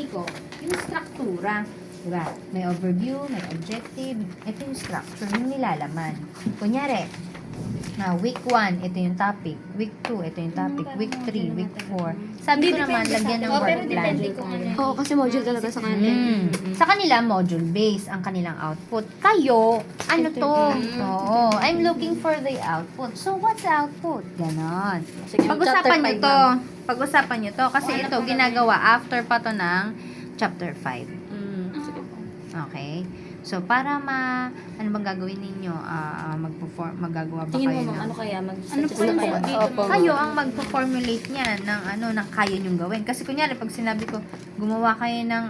ko, yung struktura. Diba? May overview, may objective. Ito yung structure, yung nilalaman. Kunyari, week 1, ito yung topic. Week 2, ito yung topic. Week 3, week 4. Sabi ko naman, lagyan ng Pero work plan. depende kung ano. Oo, kasi module talaga sa kanila. Sa kanila, module-based ang kanilang output. Kayo, ano to? Oo, I'm looking for the output. So, what's the output? Ganon. Pag-usapan nyo to. Pag-usapan nyo to. Kasi ito, ginagawa after pa to ng chapter 5. Okay? So, para ano bang gagawin ninyo? Magagawa ba Tingin kayo mo, ma'am, ng... ano kaya? Ano po yung kaya? Opo. Kayo ang magpo-formulate niyan ng kaya nyong gawin. Kasi kunyari, pag sinabi ko, gumawa kayo ng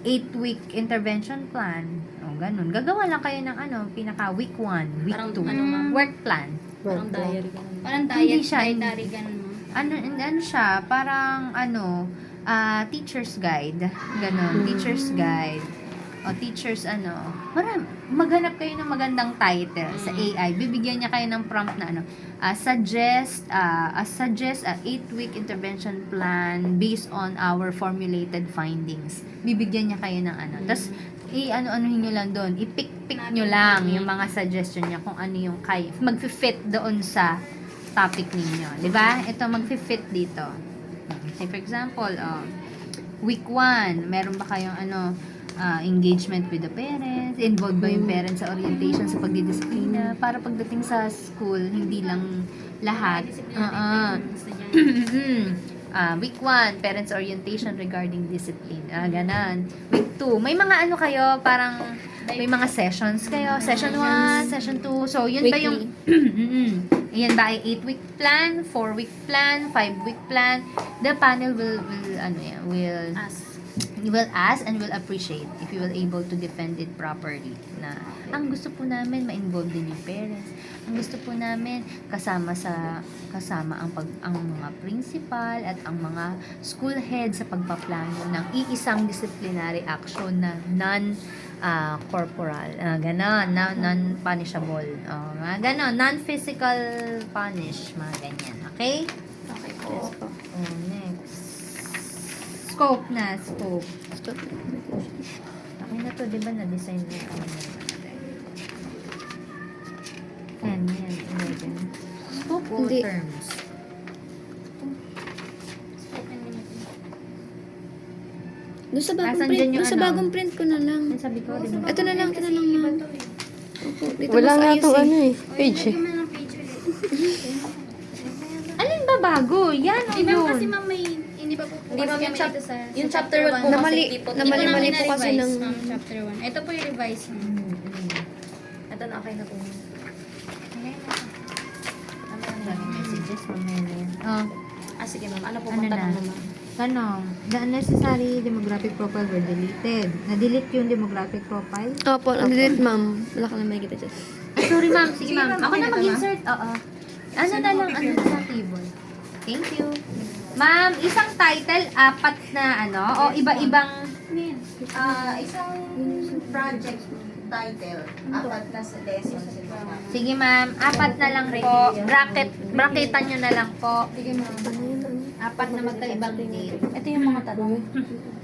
8-week intervention plan, o ganun. Gagawa lang kayo ng pinaka week 1, week Parang 2, ano, ma'am? work plan. Parang diary ganun. Parang Hindi siya. dietary ganun mo. Ano siya, parang teacher's guide. Ganon, teacher's guide. O teachers maghanap kayo ng magandang title sa AI. Bibigyan niya kayo ng prompt na suggest a 8-week intervention plan based on our formulated findings. Bibigyan niya kayo ng Tapos ano-anuhin nyo lang doon. I-pick nyo lang yung mga suggestion niya kung ano yung kaya. Mag-fit doon sa topic ninyo. 'Di ba? Ito mag-fit dito. Say for example, week 1, meron ba kayong engagement with the parents, involved ba yung parents sa orientation sa pagdidisiplina, para pagdating sa school, hindi lang lahat. Week 1, parents orientation regarding discipline. Ganon. Week 2, may mga kayo, parang may mga sessions kayo. Session 1, session 2. So, yun ba yung... Yan ba ay 8-week plan, 4-week plan, 5-week plan? The panel will ask and will appreciate if you will able to defend it properly. Na ang gusto po namin ma-involve din yung parents. Ang gusto po namin kasama ang mga principal at ang mga school head sa pagpaplano ng iisang disciplinary action na non-corporal. Ganon, non-punishable. Ganon, non-physical punish. Mga ganyan. Okay? Okay po. Next. Scope. Okay na to, di ba na-design na yan, 11. Scope o Hindi. terms? Doon sa bagong Asan print, dyan yung doon sa bagong print ko na lang. Ang sabi ko, di ba? Ito na lang, ma'am. Opo, dito Wala mas nga ayos itong eh. page eh. Lagyan mo ng page ulit. Alin ba bago? Yan o Di ba yun. kasi ma'am may, hindi pa po Hindi, ma'am, yung ito sa yung chapter 1 po Namali- kasi hindi po. namali- Ito mali namin po kasi na-revise, ng- ma'am, chapter 1. Ito po yung revise ma'am. Ito na, okay na po. Daming messages, mamaya na yan. Oh, Sige ma'am, ano po Ano bang na? tanong mo ma'am? tanong. The unnecessary demographic profile were deleted. Na-delete yung demographic profile? Opo, delete ma'am. Wala ka na makikita dyan. Sorry ma'am, sige ma'am. Ako okay na na to, mag-insert. Oo. Ano na lang, sa table. Thank you. Ma'am, isang title, 4 na o iba-ibang Isang project title, 4 na sa lesson. Sige ma'am, 4 na lang po. Bracketan nyo na lang po. 4 na magkaibang date. Ito yung mga tanong.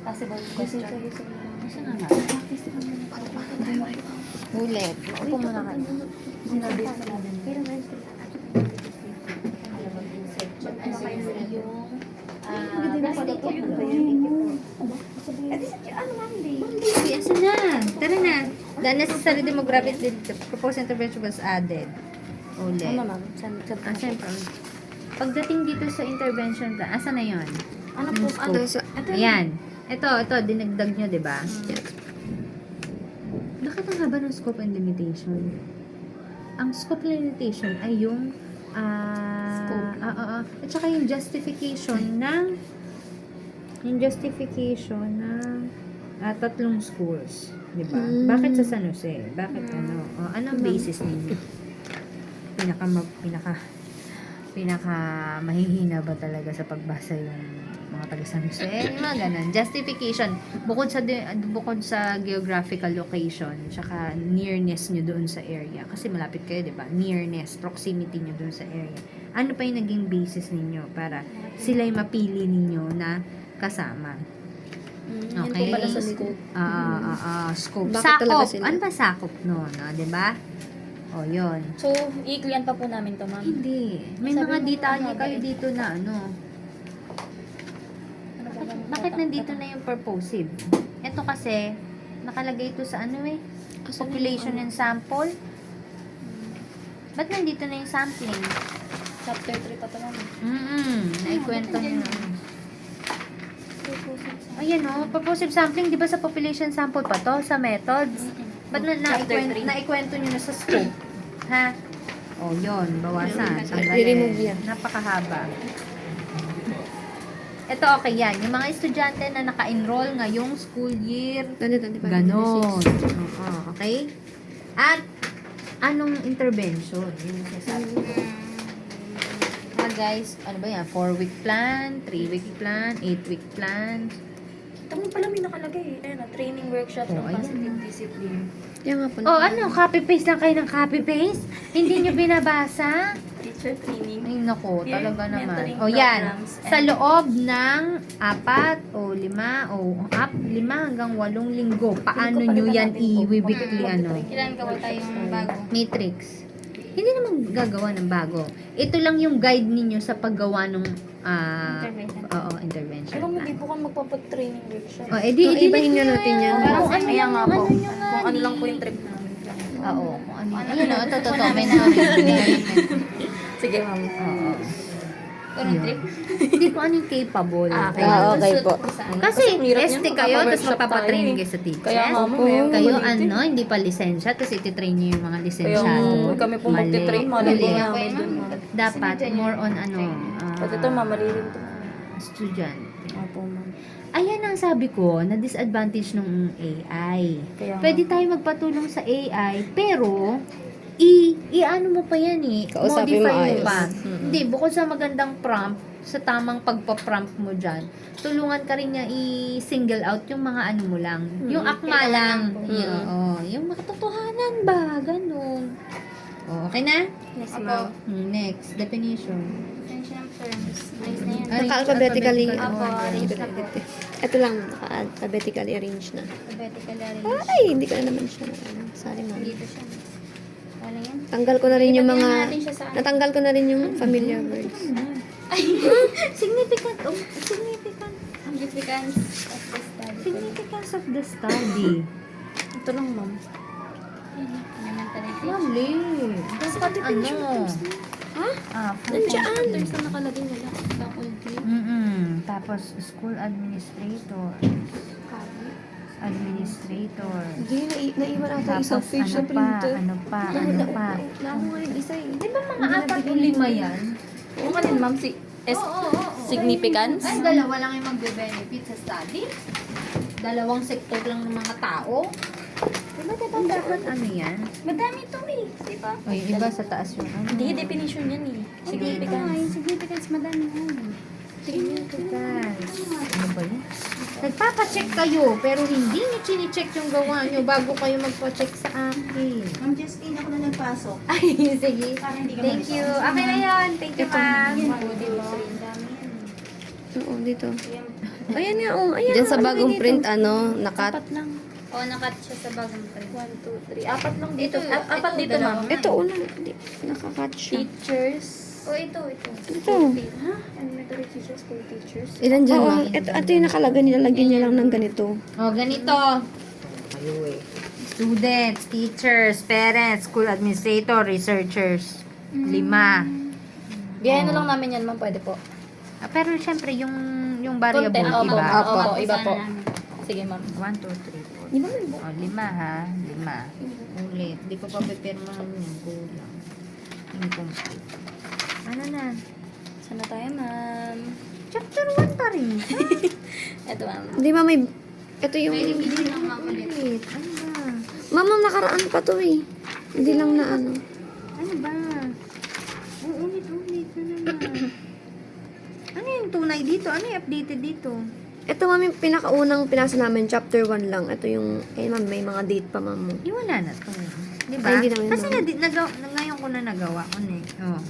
Possible question. Ulit. Upo muna kayo. Asan na? Tara na. The unnecessary demographic proposed intervention was added. Ulit. Ano ma'am? Siyempre. Pagdating dito sa intervention plan, asan na yon? Ano po? Yung Ano? scope. Ayan. Ito, dinagdag nyo, di ba? Bakit ang haba ng scope and limitation? Ang scope and limitation ay yung at saka yung justification ng 3 schools. Di ba? Bakit sa San Jose? Bakit anong basis ninyo? Pinaka mahihina ba talaga sa pagbasa yung mga taga San Jose? Yung mga ganun. Justification. Bukod sa geographical location, tsaka nearness nyo doon sa area. Kasi malapit kayo, di ba? Nearness, proximity nyo doon sa area. Ano pa yung naging basis ninyo para sila'y mapili ninyo na kasama? Yun po Okay. pala sa scope. Scope. Bakit talaga Sakop. sila? Ano ba sakop nun? Di ba? O, yun. So, i-client pa po namin to, ma'am. Hindi. May Sabi mga mo detalye mahaba kayo eh. dito na ano. Ano ba bang Bakit nandito na yung purposive? Ito kasi, nakalagay ito sa ano eh, population and sample. Ba't nandito na yung sampling? Chapter 3 pa to, ma'am. Naikwento nyo na. Ayan o, purposive sampling, di ba sa population sample pa to? Sa methods? Ba't Chapter naikwento nyo na sa scope? Ha? O, yun, bawasan. I-remove yan. Napakahaba. Ito okay yan. Yung mga estudyante na naka-enroll ngayong school year, Ganito, di ba? ganon. Oo, okay? At, anong intervention? Yun yung sasabi ko. Guys, ano ba yan? 4-week plan, 3-week plan, 8-week plan. Ito mo pala may nakalagay eh. Ayun, training workshop Oh, ng ayan. positive discipline. Yan nga pala. Oh, ano? Copy-paste lang kayo ng copy-paste? Hindi nyo binabasa? Teacher training. Ay, naku, Peer talaga naman. mentoring O, yan. programs Sa and- loob ng 4 o 5 hanggang 8 linggo, paano nyo yan i-weekly, ano? Kailan gawa tayong bago? Matrix. Hindi naman gagawa ng bago. Ito lang yung guide ninyo sa paggawa ng intervention. Alam mo, di po kami magpapat-training workshop. Oh, edi, So, ibahin nga natin yan. Kung ano Kaya nga po. ano nyo nga Kung ano eh. lang po yung trip namin. Oo, kung ano. Ayun o, ito, may namin. Sige, ma'am. Oo. Puro Yun. trip. Hindi ko ano yung capable. Ah, okay po. Kasi, Kasi ang hirap ST niyan, kayo, tapos magpapa-workshop magpapatraining tayo kayo sa teacher. Kaya nga, ma'am, eh. Kayo Maliit eh. hindi pa lisensya, tapos ititrain nyo yung mga Kaya lisensyado. kami po Mali. magte-train, mali Mali. po namin dun, ma'am. Dapat more on Pati ito, ma'am, mali rin ito. student. Opo, ma'am. Ayan ang sabi ko, na disadvantage ng AI. Kaya nga. Pwede tayo magpatulong sa AI, pero i-ano mo pa yan eh. Kausapin mo modify mo ayos. pa. Hindi, bukod sa magandang prompt, sa tamang pagpa-prompt mo dyan, tulungan ka rin niya i-single out yung mga ano mo lang. Yung akma lang. Yung makatotohanan ba? Ganun. Oh, okay na? Yes, Opo. ma'am. Next, definition. Attention of terms. Nice na yan. Naka-alphabetically. Opo, arrange na po. Ito lang, naka-alphabetically arranged na. Alphabetical arrange. Ay, hindi ko na naman siya. Sorry, ma'am. Dito siya. Wala yan. Tanggal ko na rin yung mga... Itabi natin siya sa ano. Natanggal ko na rin yung familiar words. Significant. Oh, significant. Significance of the study. Significance of the study. Ito lang, ma'am. Elementary text. Mali. Dapat ano? Nandiyan. Terms na nakalagay wala. Faculty. Tapos, school administrator. Administrator. Hindi, naiwan ata Tapos, ano pa? Nakuha yung isa eh. Di ba mga 4 o 5 yan? Yung alin, ma'am, si significance? Ay, dalawa lang yung magbe-benefit sa study? Dalawang sektor lang ng mga tao? Diba dapat ano yan? Madami to eh. Di ba? O, yung iba sa taas yung ano. Hindi, definition yan eh. Significance. Yung significance madami yan. Significance. Ano ba yun? Nagpapacheck kayo, pero hindi nyo chine-check yung gawa nyo bago kayo magpa-check sa akin. Ma'am Justine, ako na nagpasok. Ay, sige. Para hindi ka Thank you. Okay na yun. Thank you, ma'am. Oo, dito. Ayan nga, oh. Ayan. Diyan sa bagong print, nakat. Apat lang. O, nakat siya sa bagong print. 1, 2, 3. Apat lang dito. Ito, Apat ito, dito, dalawa ma'am. nga. Ito, nakakat siya. Teachers. O, ito. Ito. Ha? Elementary teachers, school teachers. Ilan dyan, ma'am? Ito yung nakalagay, nilalagyan niya lang ng ganito. O, ganito. Kayo eh. Students, teachers, parents, school administrator, researchers. 5. Biyahin na lang namin yan, ma'am. Pwede po. Pero syempre, yung variable, Content, opo. iba. Opo, iba po. Sana namin. Sige, ma'am. 1, 2, 3, 4. Di ba may book? O, 5 ha. 5. Ulit. Di ko pa pipirmahan yung kulang. Incomplete. Ano na? Sana tayo, ma'am. Chapter 1 pa rin. Ito, ma'am. Hindi, ma'am, may... Ito yung... Pwede bilhin lang ma'am ulit. Ulit. Ano ba? Ma'am, nakaraan pa to eh. Hindi lang na ano. Ano ba? Ulit na naman. Ano yung tunay dito? Ano yung updated dito? Ito, ma'am, yung pinakaunang pinasa namin, chapter 1 lang. Ito yung... ma'am, may mga date pa, ma'am mo. Wala na to. Diba? Ay, hindi naman Kasi ngayon ko na nagawa ko na eh. Oh.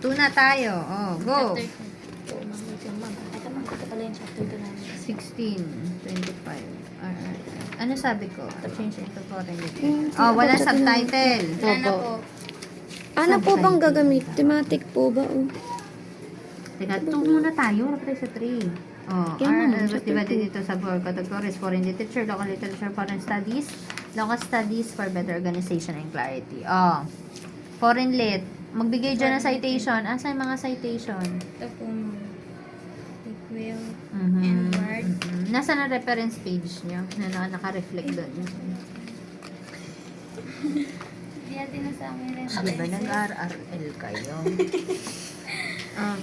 2 na tayo. Oh, go. Chapter 2. Ito, ma'am. Wait lang, ma'am. Ito, ma'am. Ito pala yung chapter 2 namin. 16, 25. Ano sabi ko? Change into foreign language. Hmm, Oh, wala dapat sa subtitle. Wala na po. Ano po bang gagamit? Thematic po ba? Oh. Teka, 2 muna tayo. Wala tayo sa 3. Oh, Kaya RL nga, was chapter divided two. into sub-4 categories: foreign literature, local literature, foreign studies, local studies for better organization and clarity. Oh, foreign lit. Magbigay dyan ng citation. Asa yung mga citation? Ito po, ma'am. Equal. Mhm. And word. Mhm. Nasa na reference page nyo? Na naka-reflect doon. Hindi natin na sa amin rin. Di ba nag-RRL kayo? Ah,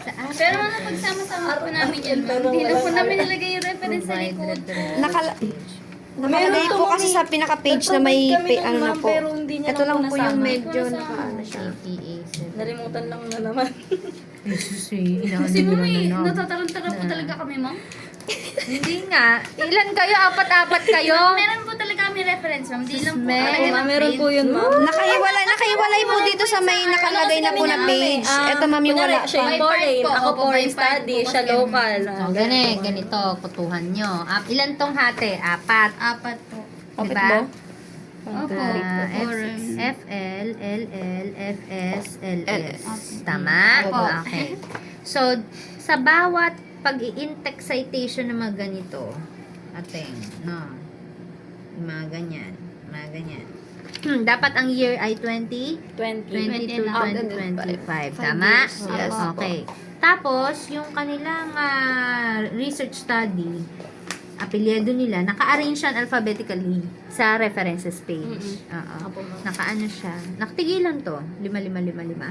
sa RRL, Pero ano, pagsama-sama po namin yun, ma'am. Hindi lang po namin nilagay yung reference sa provide likod. reference Nakala- page. Nakalagay po kasi sa pinaka-page na may ano na po. Pero hindi niya Ito lang po yung nasama. medyo naka-ano siya. APA 7. Nalimutan lang na naman. Jesus, inaano Kasi nyo ma'am, na lang. natatarantara po talaga kami, ma'am. Hindi nga. Ilan kayo? Apat-apat kayo? Meron po talaga kami reference, ma'am. Di lang po Ma'am, talaga Ma'am, meron po yun, ma'am. Nakahiwalay po dito sa may nakalagay na po na page. Ito ma'am yung wala Siya pa. yung By part foreign, po, ako opo, foreign by part study, po siya kasi. local. O, ganito. Kutuhan nyo. Ilan tong hati? Apat. Apat po. Kapit Diba? mo? Opo. FL, LL, FS, LS. LS. Tama? Opo. Okay. So, sa bawat pag-i-intex citation ng mga ganito, ateng, no? Yung mga ganyan. Dapat ang year ay 20? 22, 20. 2025. Tama? Yes. Okay. Tapos, yung kanilang research study, apelyido nila, naka-arrange yan alphabetically sa references page. Oo. Opo, ma'am. Naka-ano siya. Nakatigilan to. 5.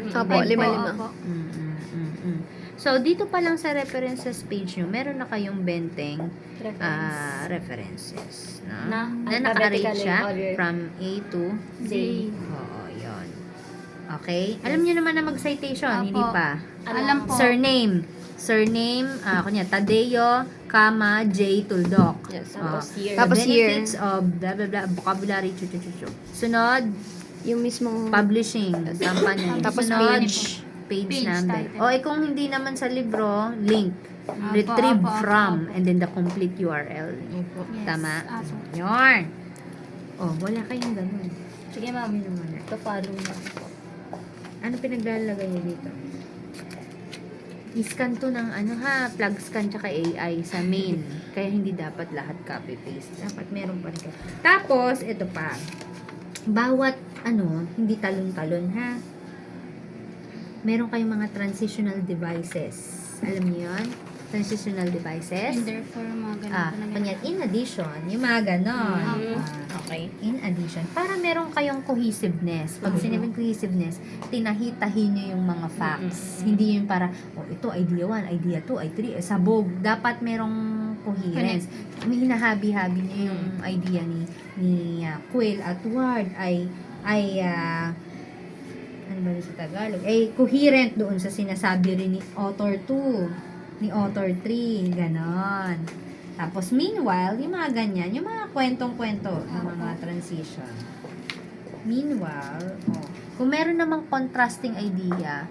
Opo, 5. Opo. So, dito pa lang sa references page nyo, meron na kayong benteng references. No? Na naka-arrange alphabetically siya order. from A to Z. Oo, yun. Okay? Alam niyo naman na mag-citation, Opo. hindi pa. Alam po. Surname, kunya Tadeo, J. Tuldok. Yes. Tapos year. Tapos The year. benefits of blah blah blah, vocabulary, Sunod, Yung mismong publishing, company. Tapos Sunod, page. page Page number. title. O, kung hindi naman sa libro, link. Opo, Retrieve opo, opo, from, opo. and then the complete URL. Yes, Tama? opo. Yarn. Oh, wala kayong ganun. Sige, ma'am. Ito follow na. Ano pinaglalagay niyo dito? I-scan to ng plug scan tsaka AI sa main. Kaya hindi dapat lahat copy-paste. Dapat meron pa rin. Tapos, ito pa. Bawat, hindi talon-talon, ha? Meron kayong mga transitional devices. Alam niyo yun? Transitional devices. And therefore, mga ganun po na Kanya, in addition, yung mga ganon. Okay. In addition, para meron kayong cohesiveness. Pag sinabing cohesiveness, tinahitahin nyo yung mga facts. Hindi yung para, ito, idea 1, idea 2, idea 3, sabog. Dapat merong coherence. May hinahabi-habi nyo yung idea ni Quill at Ward ay ano ba yun sa Tagalog? Coherent doon sa sinasabi rin ni author 2, ni author 3, ganon. Tapos, meanwhile, yung mga ganyan, yung mga kwentong-kwento ng mga transition. Meanwhile, kung meron namang contrasting idea,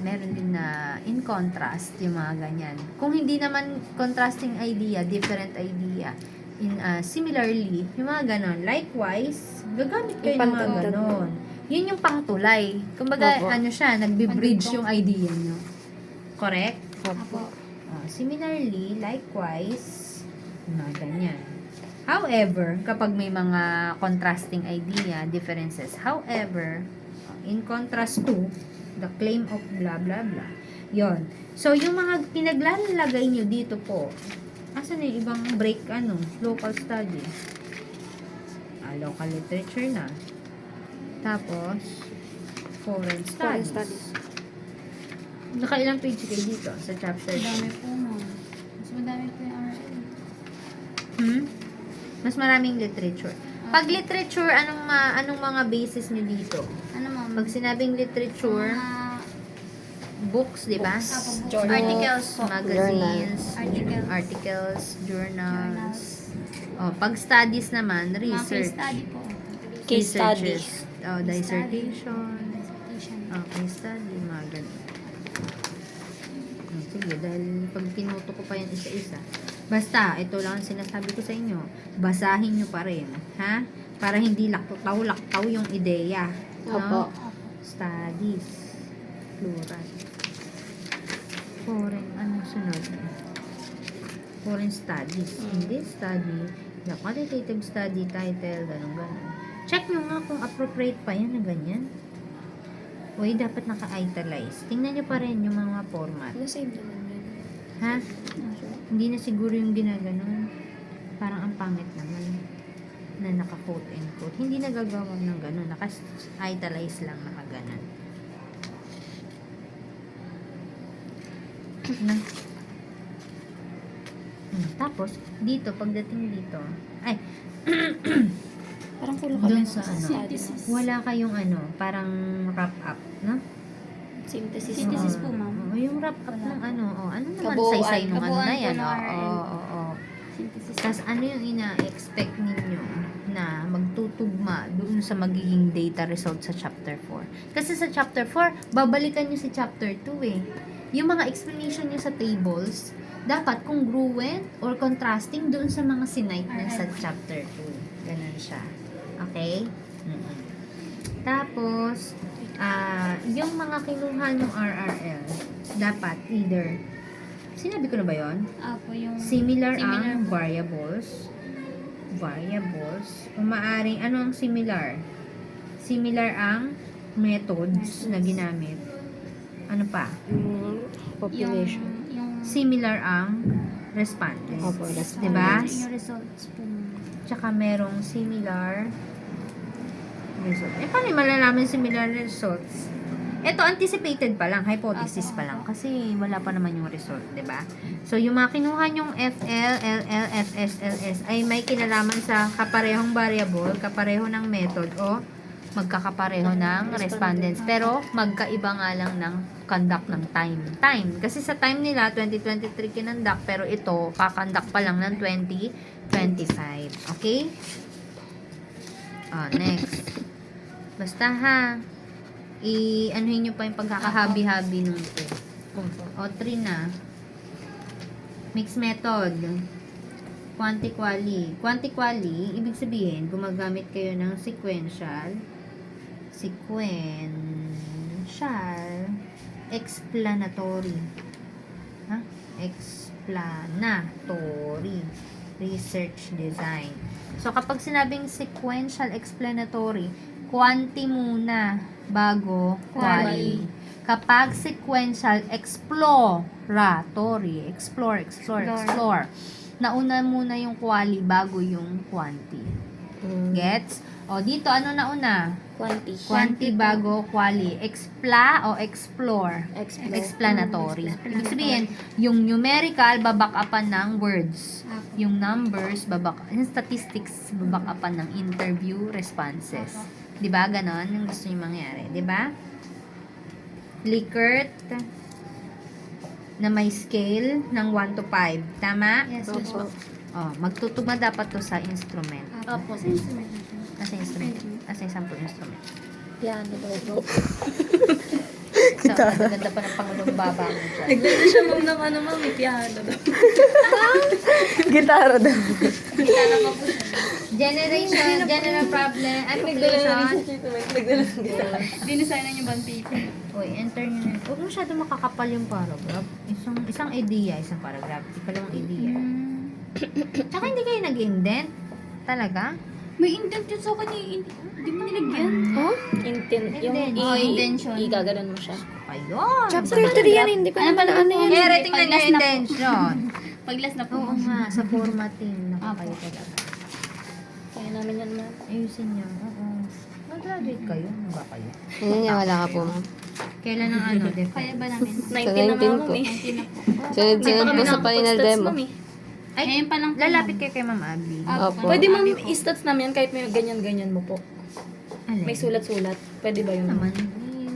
meron din na in contrast yung mga ganyan. Kung hindi naman contrasting idea, different idea, similarly, yung mga ganon. Likewise, gagamit kayo ng mga ganon. Yun yung pangtulay. Kumbaga, Opo. nag-bridge yung idea nyo. Correct? Opo. Similarly, likewise, mga ganyan. However, kapag may mga contrasting idea, differences, however, in contrast to the claim of blah blah blah, yon. So, yung mga pinaglalagay nyo dito po, asan yung ibang break, local study? Local literature na. Tapos, foreign studies. Nakailang page kayo dito sa chapter 2? Madami po, ma'am. Mas madami po yung RL. Mas maraming literature. Pag literature, anong mga basis niyo dito? Ano, ma'am? Pag sinabing literature, books, di ba? Articles po. Magazines, Articles. journals. Pag studies naman, Mga case research. study po. Case Researches. studies. Dissertation. Dissertation. Case study, mga ganun. sige, dahil pag pinuto ko pa yan isa-isa. Basta, ito lang ang sinasabi ko sa inyo. Basahin nyo pa rin. Ha? Para hindi laktaw yung ideya. Opo. Studies. Plural. Foreign, anong sunod? Foreign studies. Hindi study. The qualitative study title, ganun. Check nyo nga kung appropriate pa yan na ganyan. Uy, dapat naka-italize. Tingnan nyo pa rin yung mga format. Nasave naman yun. Ha? Hindi na siguro yung ginaganon. Parang ang pangit naman. Na naka-quote and quote. Hindi nagagawa ng ganun. Naka-italize lang nakaganon. Na. Tapos, dito, pagdating dito, ay, Parang kulang kami. doon sa ano, Synthesis. wala kayong ano, parang wrap up, no? Synthesis. Synthesis Oo. po, ma'am. Oo, yung wrap up ng ano, ano naman, Kabuuan. saysay nung ano Kabuuan na po yan, ng oo, RN. oo. Synthesis. Tapos ano yung ina-expect ninyo na magtutugma doon sa magiging data result sa chapter 4? Kasi sa chapter 4, babalikan nyo si chapter 2 eh. Yung mga explanation nyo sa tables, dapat congruent or contrasting doon sa mga sinite na sa chapter 2. Ganun siya. Okay? Tapos, yung mga kinuha ng RRL, dapat either, sinabi ko na ba yon? Apo, yung... Similar Similar ang po. variables. O maaring, ano ang similar? Similar ang methods na ginamit. Ano pa? Population. Yung... Similar ang respondents. Opo, that's diba? Yung results po. Tsaka merong similar result. Paano yung malalaman similar results? Ito, anticipated pa lang, hypothesis pa lang, kasi wala pa naman yung result, di ba? So, yung mga kinuha yung FL, LL, FS, LS ay may kinalaman sa kaparehong variable, kapareho ng method, o magkakapareho ng respondents. Pero, magkaiba nga lang ng conduct ng time. Kasi sa time nila, 2023 kinandak, pero ito, kakandak pa lang ng 2025. Okay? Next. Basta ha, anuhin nyo pa yung pagkakahabi-habi nung ito. O, 3 na. Mixed method. Quanti-quali. Quanti-quali, ibig sabihin, gumagamit kayo ng sequential, explanatory. Ha? Explanatory. Research design. So, kapag sinabing sequential explanatory, quanti muna bago quali. Kapag sequential exploratory, explore. Nauna muna yung quali bago yung quanti. Gets? O, dito, ano nauna? Quanti. Quanti bago quali. Expla o explore? Explanatory. Ibig sabihin, yung numerical, babak-upan ng words. Yung numbers, yung statistics, babak-upan ng interview responses. Diba? Ganon yung gusto nyo mangyari. Diba? Likert na may scale ng 1 to 5. Tama? Yes, Opo. Magtutugma dapat to sa instrument. Apo, sa instrument. Nasa instrument. Nasa yung sample instrument. Piano daw po. So, ganda pa ng Pangulong Baba mo dyan. Nagdala siya ma'am ng ano ma'am, may piano daw. Gitara daw. General problem, Nagdala application. na rin siya dito, nagdala ng gitara. Dinesignan yung band paper. Uy, enter nyo na. Huwag masyado makakapal yung paragraph. Isang idea, isang paragraph. Ikalawang idea. Tsaka hindi kayo nag-indent. Talaga? May indent yun sa kanya. Hindi mo nilagyan. Intention. Igaganon mo siya. Ayun. Chapter 3 yan, hindi ko naman ano yan. Eh, tingnan nyo yung intention. Pag last na po. Oo nga, sa formatting. Nakakayo talaga. Kaya namin yan ma'am. Ayusin nyo. Oo. Mag-graduate kayo. Ano ba kayo? Ayun nga, wala ka po, ma'am. Kailan ang ano? Kaya ba namin? 19 na 19 ma'am po. eh. 19 na po. Sunod-sunod po sa final demo. Ay, Ngayon pa lang po, lalapit ma'am. kayo kay Ma'am Abby. Opo. Pwede ma'am i-stats namin yan kahit may ganyan-ganyan mo po. Alin? May sulat-sulat. Pwede ba yun? naman.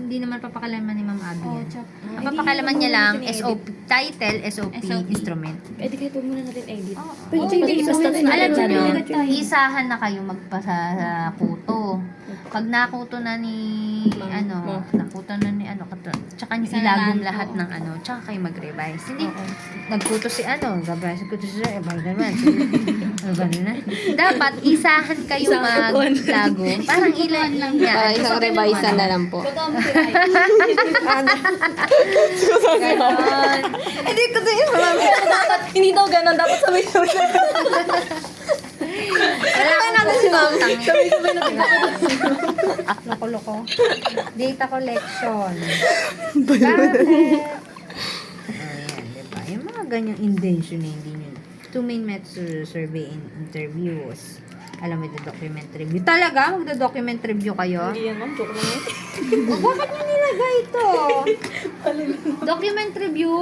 Hindi naman papakalaman ni Ma'am Abby Oh, yan. chap. Ang papakalaman niya lang, Hindi naman SOP, title, SOP, SOP. instrument. Pwede kahit huwag muna natin edit. Pwede Pwede i-stats i-stats natin. Alam natin. niyo, Tayo. isahan na kayo magpasa sa kuto. pag nakuto na ni nakuto na ni tsaka niyo ilagom lahat ng tsaka kayo mag-revise. Hindi nagkuto si gabay kuto si naman. Dapat isahan kayo maglago. Parang ilan lang yan. Isang revise na lang po. Hindi ko din Hindi daw ganun. Dapat sabay-sabay. Wala akong natin si Ma'am. Sabay-sabay na Loko-loko. Data collection. Bakit? Ayan, diba? Yung mga ganyang invention na hindi nyo. 2 main methods survey and interviews. Alam mo, document review. Talaga? Magda-document review kayo? Hindi yan, ma'am. Joke lang yan. Bakit nyo nilagay ito? Document review?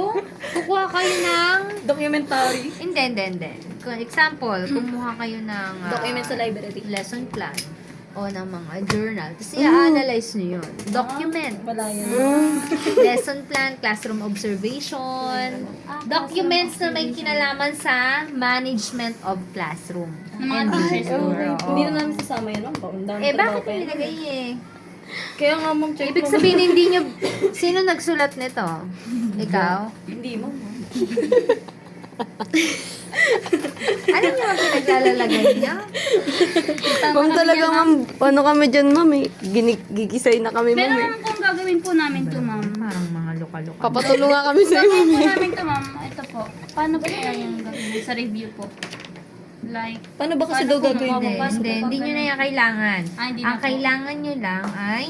Kukuha kayo ng... Documentary. Hindi. Example, kumuha kayo ng... Document sa library. Lesson plan o ng mga journal. Tapos i-analyze nyo yun. Document. Wala yan. Lesson plan, classroom observation, documents na may kinalaman sa management of classroom. Ng mga teachers siguro. Hindi na namin sasama yan, ma'am. Ang dami Bakit trabaho pa yan. nilagay Kaya nga, ma'am, check Ibig mo. sabihin, hindi nyo... Sino nagsulat nito? Ikaw? Hindi, ma'am. Alam niyo ang pinaglalagay niya? Ma'am talaga ma'am, ano kami dyan ma'am eh. Gigisay na kami Pero ma'am eh. ma'am, kung gagawin po namin to, ma'am. Parang mga luka-luka. Papatulungan kami sa iyo. Gagawin po namin to, ma'am. Ito po. Paano po kaya yung gagawin sa review po? Like, Paano ba kasi daw Paano po, gagawin ma'am? mo? Hindi nyo na yan kailangan. Hindi Ang na po. kailangan nyo lang ay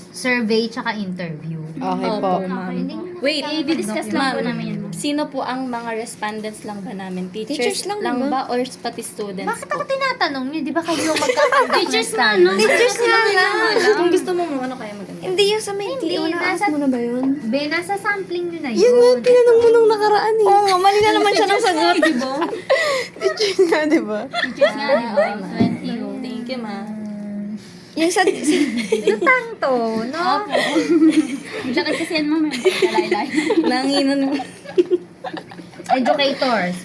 survey tsaka interview. Okay Opo, po. ma'am. Hindi nyo na Wait, i-discuss lang po namin yan, ma'am. Sino po ang mga respondents lang ba namin? Teachers lang ba or pati students Bakit po? ako tinatanong nyo? Di ba kayo magkakandak Teachers nga, no? Teachers nga lang. Kung gusto mo, ma'am, ano kaya maganda? Hindi yung sa main Hindi, Naas nasa- mo na ba yun? Be, nasa sampling nyo na yun. Yun nga, tinanong mo nung nakaraan eh. Oo nga, mali na naman siya ng sagot. Diba? Teachers nga, di ba? Teachers nga, diba? 20 yung... Thank you, ma'am. Yung sa... Lutang to, no? Maglakad kasi yan, ma'am. Lalay-lay. Nanginan mo. Educators.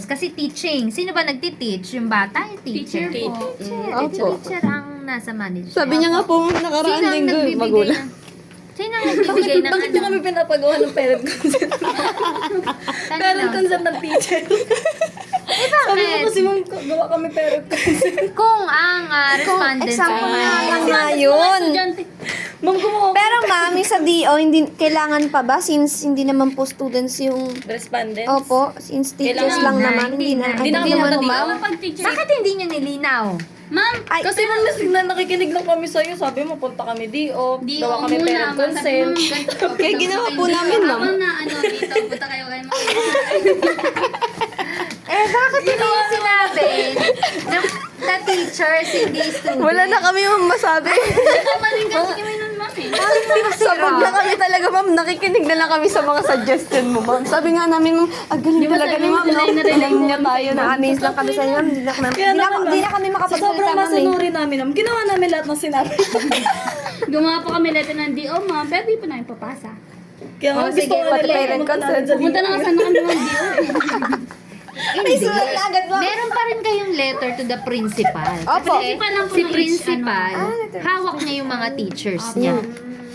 Kasi teaching. Sino ba nagtiteach? Yung bata? Yung teacher. Teacher po. Teacher. Opo. Teacher ang nasa management. Sabi niya nga po, nakaraan Sino ang linggo, nagbibigay magulang. ng... Sino ang nagbibigay ng Bakit niyo kami pinapagawa ng parent consent? Parent consent ng teacher. Eh, Sabi ko bakit? kasi, ma'am, gawa kami parent consent. Kung ang respondents example ay... nga lang nga yun. Estudyante. Ma'am, gumawa ko. Pero ma'am, yung sa DO, hindi, kailangan pa ba? Since hindi naman po students yung... Respondents? Opo, since teachers Kailangan lang na, naman, hindi na. Hindi na Hindi kami naman mag-DO. ma'am. Kapag teacher, Bakit hindi nyo nilinaw? ma'am, Ay, Kasi ma'am, nakikinig lang kami sa'yo. Sabi mo, punta kami DO. di Gawa kami muna, parent ma'am. consent. Kaya ginawa po namin, ma'am. Ako na, dito, punta kayo kayo Bakit hindi yung sinabi na teachers, hindi students? Wala na kami ma'am masabi. Tama rin kasi kami nun, ma'am, eh. Sabog na kami talaga ma'am, nakikinig na lang kami sa mga suggestion mo ma'am. Sabi nga namin ma'am, galing talaga ni ma'am, no? Relay niya tayo, na-amaze lang kami sa inyo ma'am. Hindi na kami Sa makapagsalita sobrang ma'am eh. masunurin namin, ma'am, ginawa namin lahat ng sinabi. Gumawa po kami letter ng DO, ma'am, pero di pa namin papasa. Kaya nga, sige, gusto ko pati nila parent consent. Pumunta na nga sana kami ng DO, eh. Hindi. sulat na agad, ma'am. Meron pa rin kayong letter to the principal. Opo. Kasi Principal lang po si ng each, principal, hawak niya yung mga teachers niya.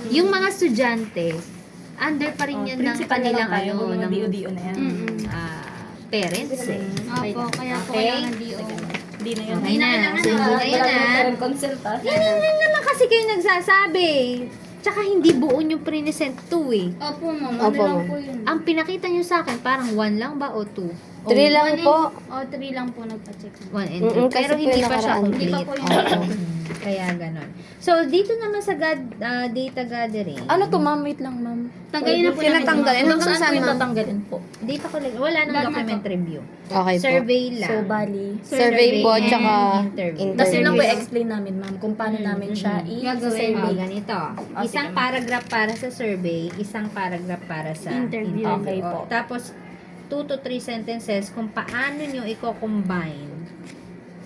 Yung mga estudyante, under pa rin yan ng kanilang ng DO na yan. parents eh. Opo, kaya po Okay. kailangan DO. Hindi na yun. Okay na. So, hindi na yan ah. Parent consent, ha? Yan naman kasi kayo nagsasabi. Tsaka hindi buo yung present 2 eh. Opo, ma'am. Opo, Ano lang ma'am. po yun? Ang pinakita nyo sa akin, parang 1 lang ba o 2? 3 lang po. O, 3 lang po nagpa-check. 1 and 2. Kasi Pero po hindi yung pa siya nakaraan. complete. Hindi pa po yung Kaya ganon. So, dito naman sa data gathering, Ano to, ma'am? Wait lang, ma'am. Tanggalin na po namin. Tinatanggalin. Hanggang Hanggang saan saan, po yung ma'am? tatanggalin po? dito ko lang, wala nang Lahat na document to. review. Okay po. Survey lang. So, bali. Survey po, and tsaka interview. interview. Tapos yun lang po i-explain namin, ma'am, kung paano namin siya Gagawin mo i-survey. ganito. Isang sige, ma'am. paragraph para sa survey, isang paragraph para sa Interview. Okay po. Tapos, 2 to 3 sentences kung paano nyo i-combine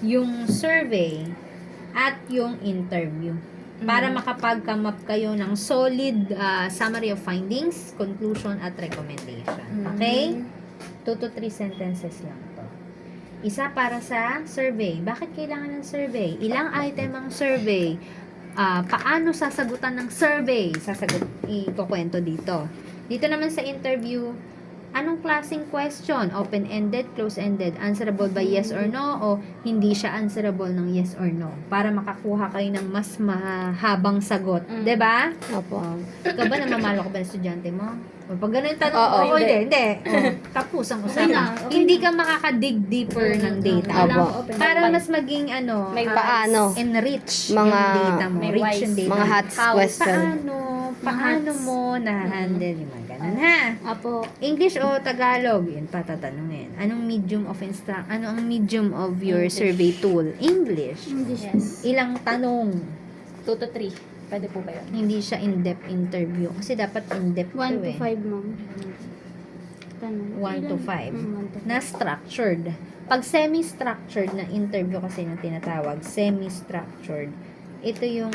yung survey at yung interview. Para makapag-come up kayo ng solid summary of findings, conclusion, at recommendation. Okay? 2 to 3 sentences lang to. Isa para sa survey. Bakit kailangan ng survey? Ilang item ang survey? Paano sasagutan ng survey? Ikukwento dito. Dito naman sa interview, anong klaseng question? Open-ended, close-ended, answerable by yes or no, o hindi siya answerable ng yes or no? Para makakuha kayo ng mas mahabang sagot. 'Di ba? Opo. Ikaw ba namamalo ka ba ng estudyante mo? O, pag ganun yung tanong Oo, ko, hindi. Tapos ang usapan. Hindi ka makaka-dig deeper ng data. Opo. Para mas maging May paano? enrich Mga- yung data mo. may Rich wise. yung data Mga mo. hats question. Paano mo na-handle yung mga ganun, ha? Apo. English o Tagalog? Yun pa tatanungin. Anong medium of ano ang medium of your survey tool? English. Yes. Ilang tanong? 2 to 3. Pwede po ba yun? Hindi siya in-depth interview. Kasi dapat in-depth 1 to 5, eh. ma'am. Tanong. 1 to 5. 1 to 5. Na structured. Pag semi-structured na interview kasi na tinatawag, semi-structured, ito yung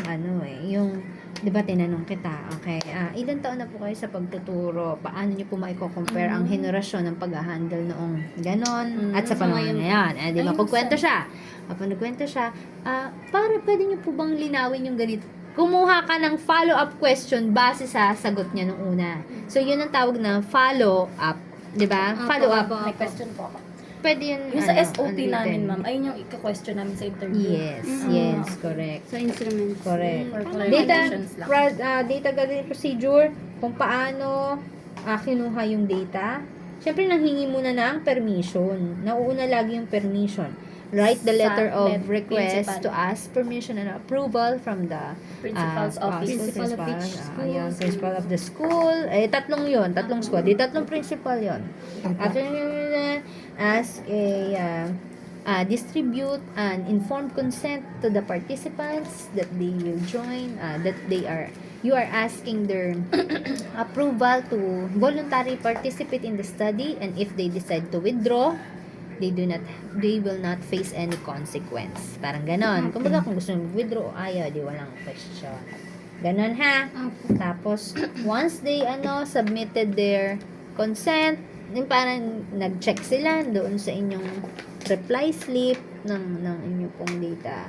yung, di ba tinanong kita, okay, ilan taon na po kayo sa pagtuturo? Paano nyo po maiko-compare ang henerasyon ng pag-handle noong ganon at sa panahon ngayon? Di ba, pagkwento siya. Kapag nagkwento siya, para pwede nyo po bang linawin yung ganito? Kumuha ka ng follow-up question base sa sagot niya nung una. So, yun ang tawag na follow-up. Di ba? Follow-up. May question po ako. Pwede yun, Yung sa SOP ulitin. namin, ma'am, ayun yung ika-question namin sa interview. Yes, yes, correct. Sa instrument. Correct. For Data, clarifications lang. data gathering procedure, kung paano kinuha yung data. Siyempre, nanghingi muna ng permission. Nauuna lagi yung permission. Write the letter Sa of request principal. to ask permission and approval from the Principal's office. Principal of each school. principal of the school. Tatlong yun. Tatlong school. Di tatlong principal yun. After ask distribute an informed consent to the participants that they will join, you are asking their approval to voluntarily participate in the study, and if they decide to withdraw, they will not face any consequence. Parang ganon. Kumbaga kung gusto nyo withdraw o ayaw, di walang question. Ganon ha. Tapos, once they submitted their consent, yung parang nag-check sila doon sa inyong reply slip ng inyong pong data.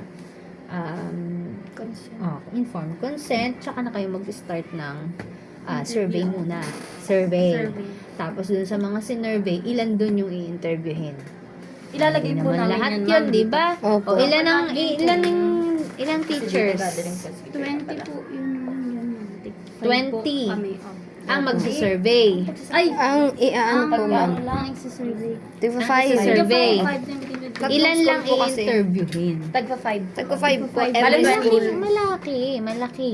Informed consent, tsaka na kayo mag-start ng survey muna. Survey. Tapos doon sa mga sinurvey, ilan doon yung i-interviewin? Ilalagay Hindi po naman namin lahat yan, yun, ma'am. di ba? Opo. O ilang teachers? 20 po yung yun. 20 kami. ang magsusurvey. Ay! Ang ano po, ma'am? Lang sa survey. Tigpa Ang 5. survey. Tatlong Ilan school lang po kasi. i-interviewin? Tagpa 5. Tagpa 5 po. Bali, Every school. Malaki.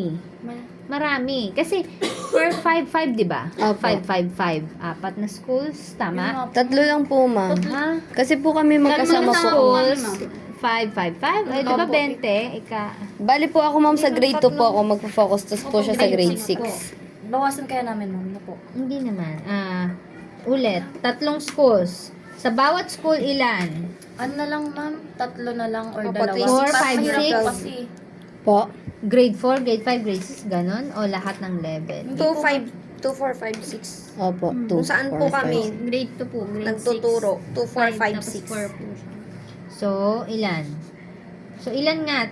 Marami. Kasi, per 5-5, di ba? Opo. 5-5-5. Apat na schools, tama? Tatlo lang po, ma'am. Ha? Kasi po kami magkasama po. Schools, 5-5-5. Ay, di ba 20? Bali po ako, ma'am, sa grade 2 po ako magpo-focus. Tapos po siya sa grade 6. Bawasan kaya namin, ma'am, na po. Hindi naman. Ulit, 3 schools. Sa bawat school, ilan? Ano na lang, ma'am? 3 na lang or Apat, 2. 4, 5, Mahirap 6. po kasi. Po? Grade 4, grade 5, grade 6, ganon? O lahat ng level? 2, 4, 5, 6. Opo. 2, Kung saan po kami Grade 2 po. Grade nagtuturo. 2, 4, 5, Tapos 6. 4 po siya. So, ilan? So, ilan nga?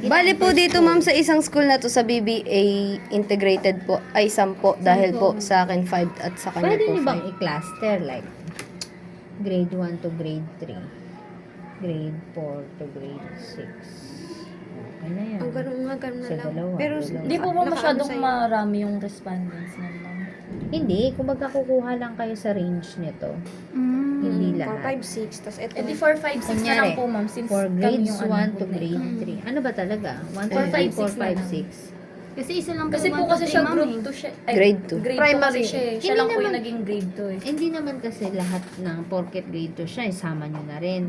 Bali po dito, ma'am, sa isang school na to sa BBA integrated po ay 10 dahil po sa akin 5 at sa kanya Pwede po niyo bang 5. i-cluster? Like, grade 1 to grade 3. Grade 4 to grade 6. Okay na yan. Ang ganun nga, ganun na Sa lang. dalawa. Pero dalawa. Hindi po ba Nakaano masyadong sa'yo? marami yung respondents na, ma'am? Hindi. Kung kukuha lang kayo sa range nito. Hindi 4, lahat. 5, 6. Tapos ito. Eh di 4, 5, 6 na Kunyari, lang po, ma'am. Since For kami grades yung 1 to po na- grade 3. Ano ba talaga? 1, 4, 5, 4, 6 na 5, lang. 6. Kasi isa lang Kasi po one kasi to siya three, group ma'am, 2 siya. Grade 2. Grade 2 Primary. kasi siya. Siya Hindi lang po yung naman- naging grade 2 eh. Hindi naman kasi lahat ng porket grade 2 siya, isama nyo na rin.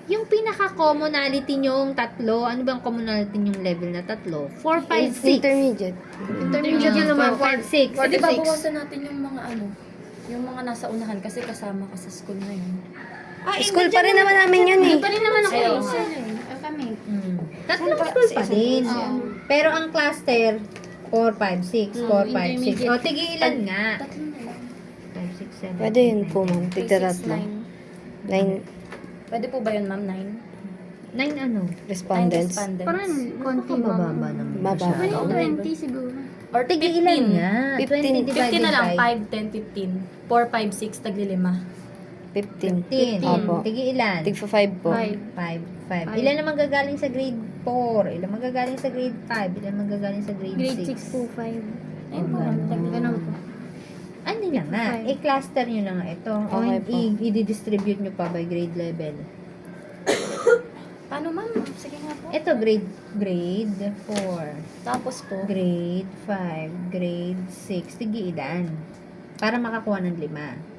Yung pinaka-commonality nyong tatlo, ano bang commonality nyong level na tatlo? 4, 5, 6. Intermediate. Intermediate yun naman, 4, 5, 6. Eh di ba bawasan natin yung mga yung mga nasa unahan kasi kasama ka sa school na yun. School pa rin naman namin yun eh. Pa rin naman ako Ayaw. isa eh. Kami. Tatlong school pa din. Pero ang cluster, 4, 5, 6, 4, 5, 6. O, tigilan nga. Tatlo na lang. 5, 6, 7. Pwede yun po, ma'am. Tigda tatlo. 9. Pwede po ba yun, ma'am? 9? 9 ano? Respondents. Parang konti Mababa ma'am. naman. Baba. masyado. 20 siguro. Or Tige ilan nga? 15. 20 divided 15 na lang. by 5, 10, 15. 4, 5, 6, tagli 5. 15. 15. Opo. Tige ilan? Tig 5 po. 5. Ilan naman gagaling sa grade 4? Ilan magagaling sa grade 5? Ilan magagaling sa grade 6? Grade 6 po, 5. Ayun po, ma'am. Tagli Ganun po. Ano na nga? I-cluster nyo na nga ito. Okay po. I-distribute nyo pa by grade level. Paano, ma'am? Sige nga po. Ito, grade 4. Tapos po, Grade 5. Grade 6. Tige ilan? Para makakuha ng 5.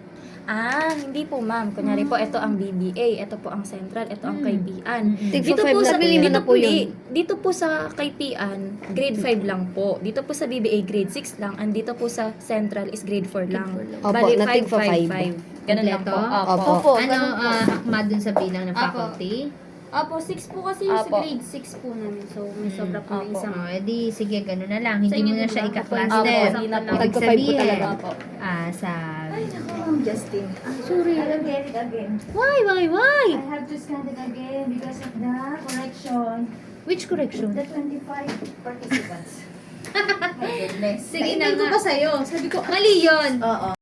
hindi po, ma'am. Kunyari po, ito ang BBA, ito po ang Central, ito ang Kaypian. Tig Dito 5 po sa na dito po po, yun. dito po sa Kaypian, grade 5 lang po. Dito po sa BBA, grade 6 lang. And dito po sa Central is grade 4 lang. Opo, Bali, natig 5, pa 5, 5. Ganun lang po. Kompleto? Opo. Opo. Ano, akma dun sa bilang ng Apo. faculty? Apo, 6 po kasi yung sa Apo. grade 6 po namin. So, may sobra po na Apo. isang. Edi, sige, gano'n na lang. Hindi Sa inyo mo na din siya ba? Opo, ika-cluster. hindi na po. Ibig Tagpa 5 po sabihin, talaga. Opo. sa... Justin. Sorry. Again. Why? I have to scan it again because of the correction. Which correction? The 25 participants. My goodness. Sige na Naintin ko nga. pa sa'yo. Sabi ko, Mali yun. oo.